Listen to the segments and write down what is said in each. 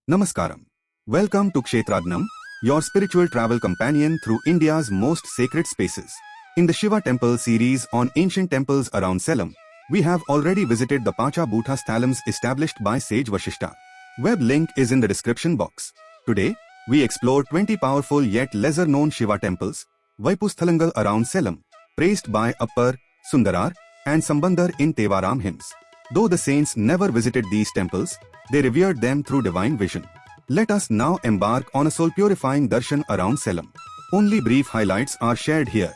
Namaskaram. Welcome to Kshetradanam, your spiritual travel companion through India's most sacred spaces. In the Shiva temple series on ancient temples around Salem, we have already visited the Pancha Bhootha Sthalams established by sage Vashishta. Web link is in the description box. Today, we explore 20 powerful yet lesser-known Shiva temples, Vaipu Sthalams around Salem, praised by Appar, Sundarar, and Sambandar in Tevaram hymns. Though the saints never visited these temples, they revered them through divine vision. Let us now embark on a soul-purifying darshan around Salem. Only brief highlights are shared here.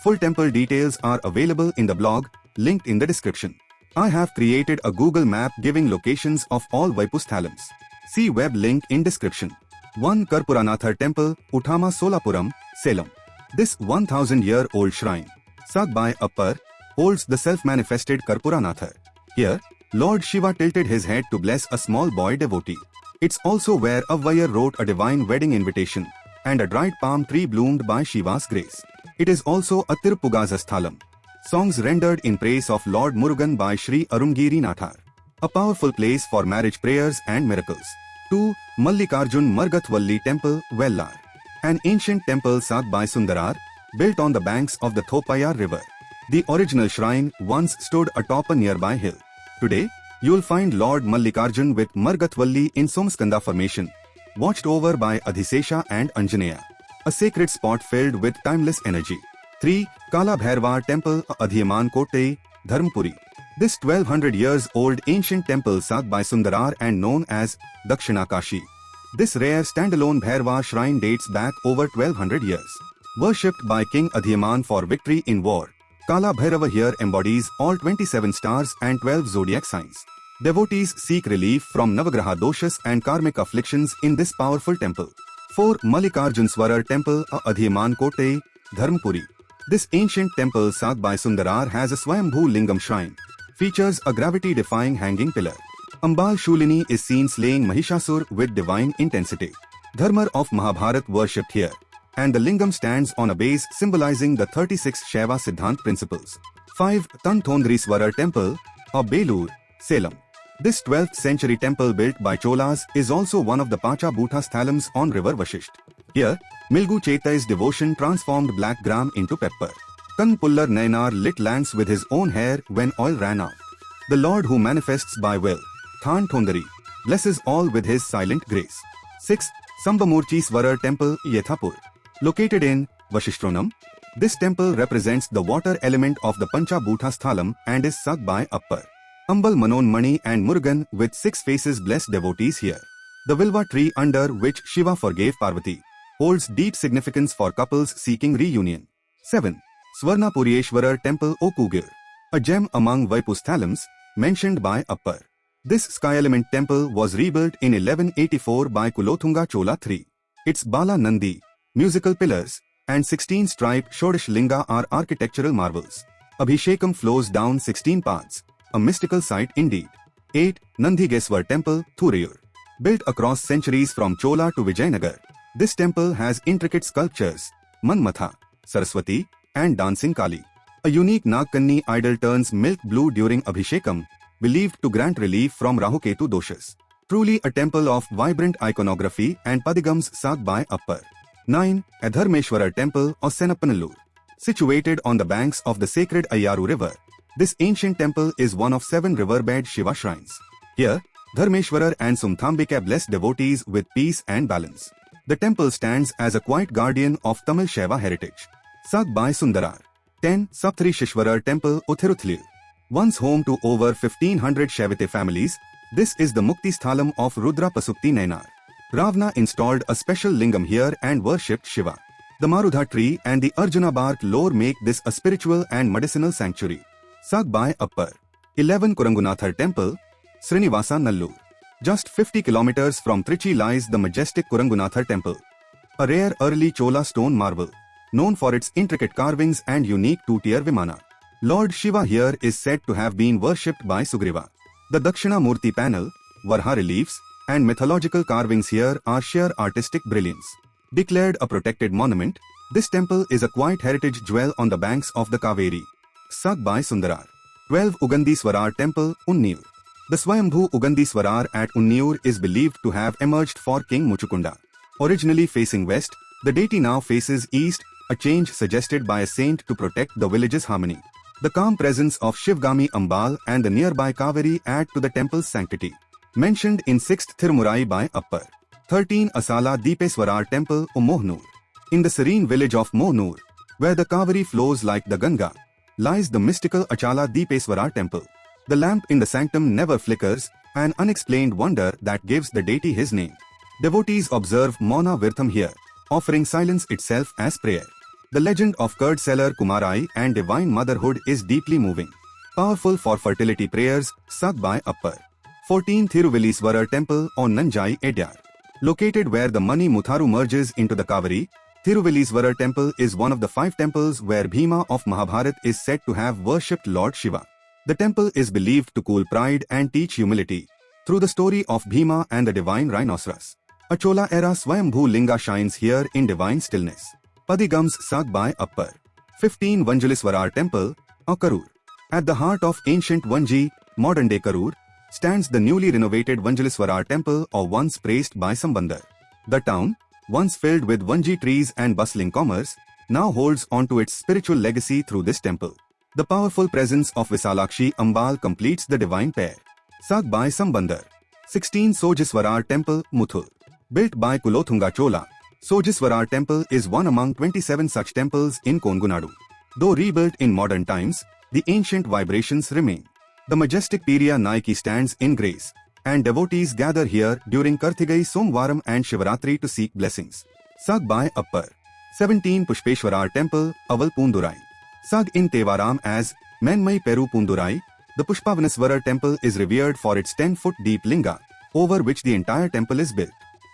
Full temple details are available in the blog, linked in the description. I have created a Google map giving locations of all Vaipu Sthalams. See web link in description. 1 Karapuranathar Temple, Uthama Solapuram, Salem. This 1000-year-old shrine, sung by Appar, holds the self-manifested Karapuranathar. Here, Lord Shiva tilted his head to bless a small boy devotee. It's also where a warrior wrote a divine wedding invitation, and a dried palm tree bloomed by Shiva's grace. It is also a Tiruppugaza Sthalam. Songs rendered in praise of Lord Murugan by Sri Arungirinathar. A powerful place for marriage prayers and miracles. 2. Mallikarjun Margatvalli Temple, Vellar. An ancient temple sung by Sundarar, built on the banks of the Thopayar river. The original shrine once stood atop a nearby hill. Today, you'll find Lord Mallikarjun with Margatvalli in Somaskanda formation, watched over by Adhisesha and Anjaneya. A sacred spot filled with timeless energy. 3. Kala Bhairava Temple, Adhiyaman Kottai, Dharmpuri. This 1200 years old ancient temple sung by Sundarar and known as Dakshina Kashi. This rare standalone Bhairava shrine dates back over 1200 years. Worshipped by King Adhiyaman for victory in war, Kala Bhairava here embodies all 27 stars and 12 zodiac signs. Devotees seek relief from Navagraha doshas and karmic afflictions in this powerful temple. 4. Mallikarjuneswarar Temple, Adhiyaman Kottai, Dharmpuri. This ancient temple sung by Sundarar has a Swayambhu Lingam shrine. Features a gravity-defying hanging pillar. Ambal Shulini is seen slaying Mahishasur with divine intensity. Dharmar of Mahabharat worshipped here, and the lingam stands on a base symbolizing the 36 Shaiva Siddhanta principles. 5. Tanthondriswarar Temple, Belur, Salem. This 12th century temple built by Cholas is also one of the Pancha Bhootha Sthalams on river Vashishta. Here, Milgu Chetai's devotion transformed black gram into pepper. Kanpullar Nayanar lit lamps with his own hair when oil ran out. The Lord who manifests by will, Than Thondari, blesses all with his silent grace. 6. Sambamurchiswarar Temple, Yethapur. Located in Vashishta, this temple represents the water element of the Pancha Bhootha Sthalam and is sung by Appar. Ambal Manon Mani and Murugan with 6 faces bless devotees here. The Vilva tree under which Shiva forgave Parvati holds deep significance for couples seeking reunion. 7. Swarnapuriyeshwarar Temple, Okugir. A gem among Vaipu Sthalams, mentioned by Appar. This sky element temple was rebuilt in 1184 by Kulothunga Chola III. Its Bala Nandi, musical pillars, and 16-striped Shodash Linga are architectural marvels. Abhishekam flows down 16 paths, a mystical sight indeed. 8. Nandigeswar Temple, Thurayur. Built across centuries from Chola to Vijayanagar, this temple has intricate sculptures, Manmatha, Saraswati, and dancing Kali. A unique Nagkanni idol turns milk blue during Abhishekam, believed to grant relief from Rahuketu doshas. Truly a temple of vibrant iconography and padigams sung by Appar. 9. Adharmeshwarar Temple, Senappanallur. Situated on the banks of the sacred Ayyaru river, this ancient temple is one of 7 riverbed Shiva shrines. Here, Dharmeshwarar and Sumthambika bless devotees with peace and balance. The temple stands as a quiet guardian of Tamil Shaiva heritage. Sung by Sundarar. 10. Saptarishishwarar Temple, Uthiruthlil. Once home to over 1500 Shaivite families, this is the Mukti Sthalam of Rudra Pasukti Nayanar. Ravana installed a special lingam here and worshipped Shiva. The Marudha tree and the Arjuna bark lore make this a spiritual and medicinal sanctuary. Sung by Appar. 11. Kurangunathar Temple, Srinivasa Nallur. Just 50 kilometers from Trichy lies the majestic Kurangunathar Temple. A rare early Chola stone marvel, known for its intricate carvings and unique two-tier Vimana. Lord Shiva here is said to have been worshipped by Sugriva. The Dakshina Murti panel, Varha reliefs, and mythological carvings here are sheer artistic brilliance. Declared a protected monument, this temple is a quiet heritage jewel on the banks of the Kaveri. Sung by Sundarar. 12. Ugandiswarar Temple, Unnur. The Swayambhu Ugandiswarar at Unnur is believed to have emerged for King Muchukunda. Originally facing west, the deity now faces east, a change suggested by a saint to protect the village's harmony. The calm presence of Shivgami Ambal and the nearby Kaveri add to the temple's sanctity. Mentioned in 6th Thirumurai by Appar. 13 Asaala Deepeswarar Temple or Mohanur. In the serene village of Mohanur, where the Kaveri flows like the Ganga, lies the mystical Asaala Deepeswarar Temple. The lamp in the sanctum never flickers, an unexplained wonder that gives the deity his name. Devotees observe Mauna Virtham here, offering silence itself as prayer. The legend of curd seller Kumarai and divine motherhood is deeply moving. Powerful for fertility prayers, sung by Appar. 14 Thiruveliswarar Temple on Nanjai Edyar. Located where the Mani Mutharu merges into the Kaveri, Thiruveliswarar Temple is one of the 5 temples where Bhima of Mahabharata is said to have worshipped Lord Shiva. The temple is believed to cool pride and teach humility through the story of Bhima and the divine rhinoceros. A Chola era Swayambhu Linga shines here in divine stillness. Padigams sung by Appar. 15 Vanjuliswarar Temple, Karur. At the heart of ancient Vanji, modern-day Karur, stands the newly renovated Vanjuliswarar Temple or once praised by Sambandar. The town, once filled with Vanji trees and bustling commerce, now holds on to its spiritual legacy through this temple. The powerful presence of Visalakshi Ambal completes the divine pair. Sung by Sambandar. 16 Sojiswarar Temple, Muthul. Built by Kulothunga Chola, Sojiswarar Temple is one among 27 such temples in Kurangunathar. Though rebuilt in modern times, the ancient vibrations remain. The majestic Piriya Naiki stands in grace, and devotees gather here during Karthigai Somvaram and Shivaratri to seek blessings. Sung by Appar. 17 Pushpeshwarar Temple, Aval Pundurai. Sung in Tevaram as Menmai Peru Pundurai, the Pushpavanaswarar Temple is revered for its 10-foot deep linga, over which the entire temple is built.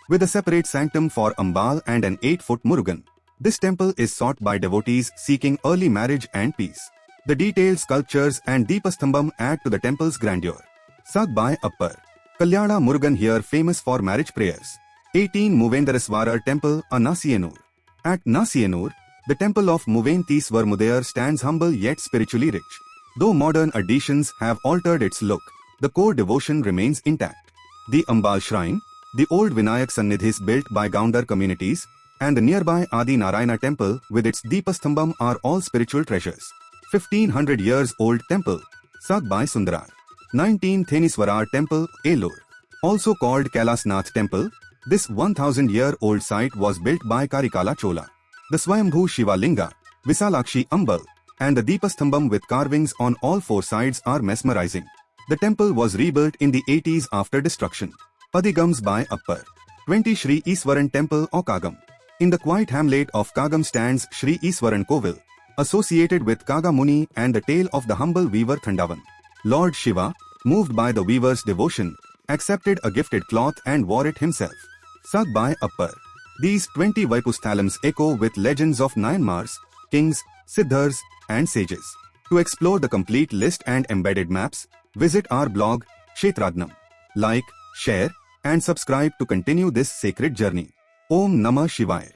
With a separate sanctum for Ambal and an 8-foot Murugan, this temple is sought by devotees seeking early marriage and peace. The detailed sculptures and Deepastambam add to the temple's grandeur. Sung by Appar. Kalyana Murugan here famous for marriage prayers. 18 Muvendaraswarar Temple, Nasiyanur. At Nasiyanur, the temple of Muventiswar Mudayar stands humble yet spiritually rich. Though modern additions have altered its look, the core devotion remains intact. The Ambal Shrine, the old Vinayak Sannidhis built by Gaundar communities, and the nearby Adi Narayana temple with its Deepastambam are all spiritual treasures. 1500 years old temple, sung by Sundarar. 19 Theniswarar Temple, Elur. Also called Kailasnath Temple, this 1000-year-old site was built by Karikala Chola. The Swayambhu Shiva Linga, Visalakshi Ambal, and the Deepastambam with carvings on all 4 sides are mesmerizing. The temple was rebuilt in the 80s after destruction. Padigams by Appar. 20 Sri Iswaran Temple or Kagam. In the quiet hamlet of Kagam stands Sri Iswaran Kovil, associated with Kaga Muni and the tale of the humble weaver Thandavan. Lord Shiva, moved by the weaver's devotion, accepted a gifted cloth and wore it himself. Sung by Appar. These 20 Vaipu Sthalams echo with legends of Nayanmars, kings, siddhars, and sages. To explore the complete list and embedded maps, visit our blog, Kshetradanam. Like, share, and subscribe to continue this sacred journey. Om Namah Shivaya.